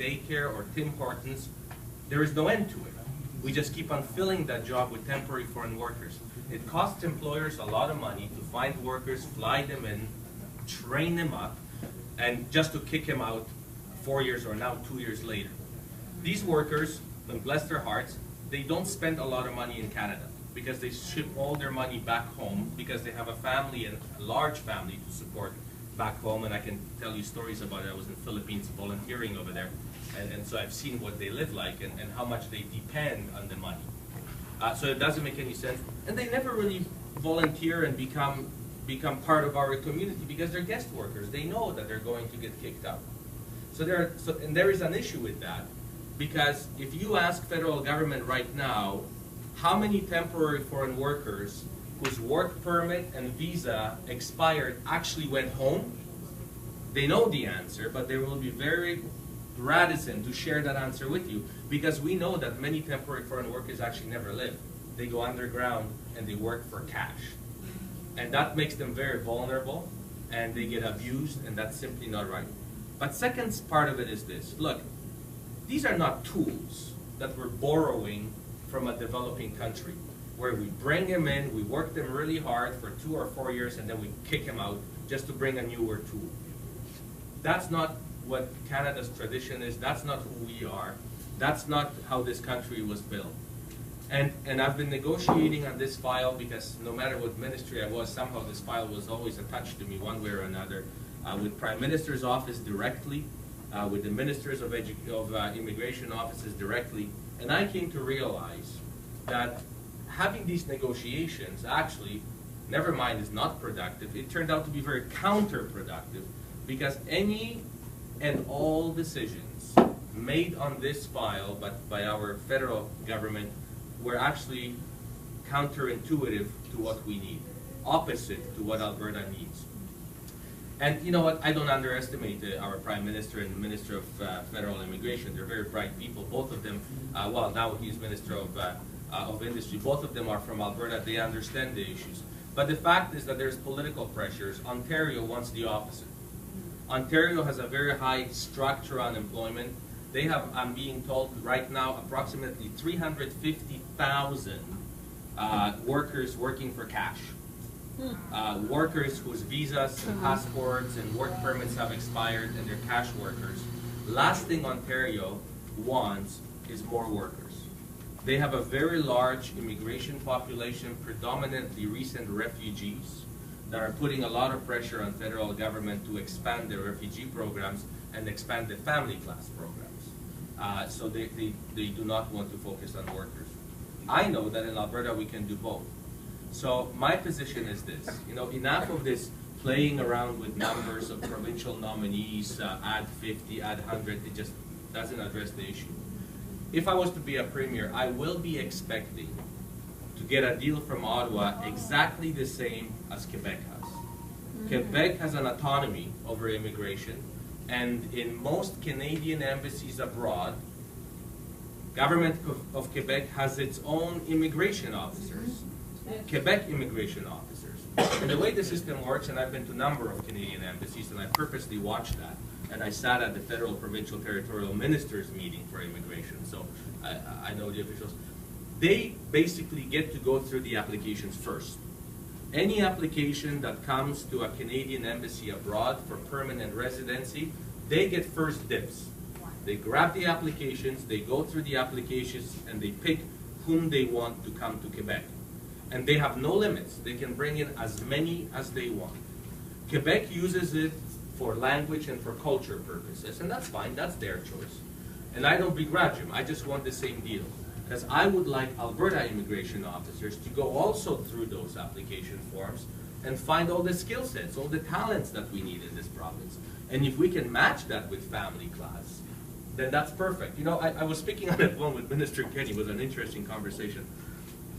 daycare or Tim Hortons, there is no end to it. We just keep on filling that job with temporary foreign workers. It costs employers a lot of money to find workers, fly them in, train them up, and just to kick them out 4 years or now 2 years later. These workers, and bless their hearts, they don't spend a lot of money in Canada because they ship all their money back home because they have a family, and a large family to support back home. And I can tell you stories about it. I was in the Philippines volunteering over there, and so I've seen what they live like and how much they depend on the money. So it doesn't make any sense. And they never really volunteer and become part of our community because they're guest workers. They know that they're going to get kicked out. So there is an issue with that, because if you ask federal government right now, how many temporary foreign workers whose work permit and visa expired actually went home, they know the answer, but they will be very reticent to share that answer with you, because we know that many temporary foreign workers actually never live. They go underground and they work for cash. And that makes them very vulnerable, and they get abused, and that's simply not right. But second part of it is this. Look, these are not tools that we're borrowing from a developing country, where we bring them in, we work them really hard for 2 or 4 years, and then we kick them out just to bring a newer tool. That's not what Canada's tradition is. That's not who we are. That's not how this country was built. And I've been negotiating on this file because no matter what ministry I was, somehow this file was always attached to me one way or another, with Prime Minister's office directly, with the Ministers of Immigration offices directly. And I came to realize that having these negotiations actually, never mind is not productive, it turned out to be very counterproductive, because any and all decisions made on this file but by our federal government were actually counterintuitive to what we need, opposite to what Alberta needs. And you know what, I don't underestimate our Prime Minister and the Minister of Federal Immigration. They're very bright people. Both of them, well, now he's Minister of Industry. Both of them are from Alberta. They understand the issues. But the fact is that there's political pressures. Ontario wants the opposite. Ontario has a very high structural unemployment. They have, I'm being told right now, approximately 350,000 workers working for cash. Workers whose visas and passports and work permits have expired, and they're cash workers. Last thing Ontario wants is more workers. They have a very large immigration population, predominantly recent refugees, that are putting a lot of pressure on federal government to expand their refugee programs and expand the family class programs. So they do not want to focus on workers. I know that in Alberta we can do both. So my position is this, you know, enough of this playing around with numbers of provincial nominees, add 50, add 100, it just doesn't address the issue. If I was to be a premier, I will be expecting to get a deal from Ottawa exactly the same as Quebec has. Quebec has an autonomy over immigration, and in most Canadian embassies abroad, government of Quebec has its own immigration officers. Quebec immigration officers. And the way the system works, and I've been to a number of Canadian embassies, and I purposely watched that, and I sat at the federal, provincial, territorial ministers meeting for immigration, so I know the officials. They basically get to go through the applications first. Any application that comes to a Canadian embassy abroad for permanent residency, they get first dibs. They grab the applications, they go through the applications, and they pick whom they want to come to Quebec. And they have no limits. They can bring in as many as they want. Quebec uses it for language and for culture purposes, and that's fine, that's their choice. And I don't begrudge them, I just want the same deal. Because I would like Alberta immigration officers to go also through those application forms and find all the skill sets, all the talents that we need in this province. And if we can match that with family class, then that's perfect. You know, I was speaking on the phone with Minister Kenny. It was an interesting conversation.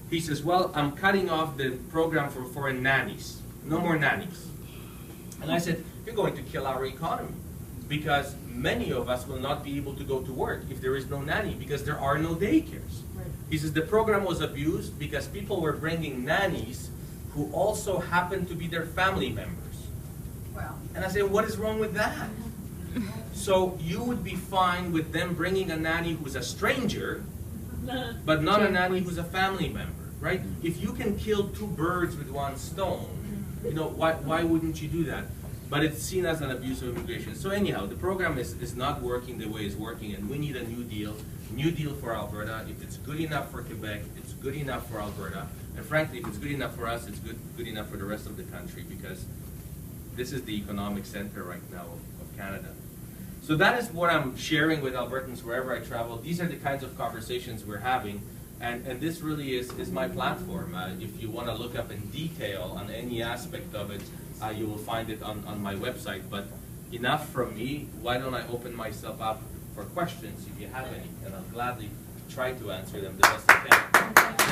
He says, well, I'm cutting off the program for foreign nannies. No more nannies. And I said, you're going to kill our economy, because many of us will not be able to go to work if there is no nanny, because there are no daycares. Right. He says the program was abused because people were bringing nannies who also happened to be their family members. Wow. And I said, what is wrong with that? So you would be fine with them bringing a nanny who's a stranger, but not a nanny who's a family member, right? If you can kill two birds with one stone, you know, why wouldn't you do that? But it's seen as an abuse of immigration. So anyhow, the program is not working the way it's working, and we need a new deal for Alberta. If it's good enough for Quebec, it's good enough for Alberta. And frankly, if it's good enough for us, it's good enough for the rest of the country, because this is the economic center right now of Canada. So that is what I'm sharing with Albertans wherever I travel. These are the kinds of conversations we're having, and this really is my platform. If you want to look up in detail on any aspect of it, you will find it on my website. But enough from me. Why don't I open myself up for questions if you have any, and I'll gladly try to answer them the best I can.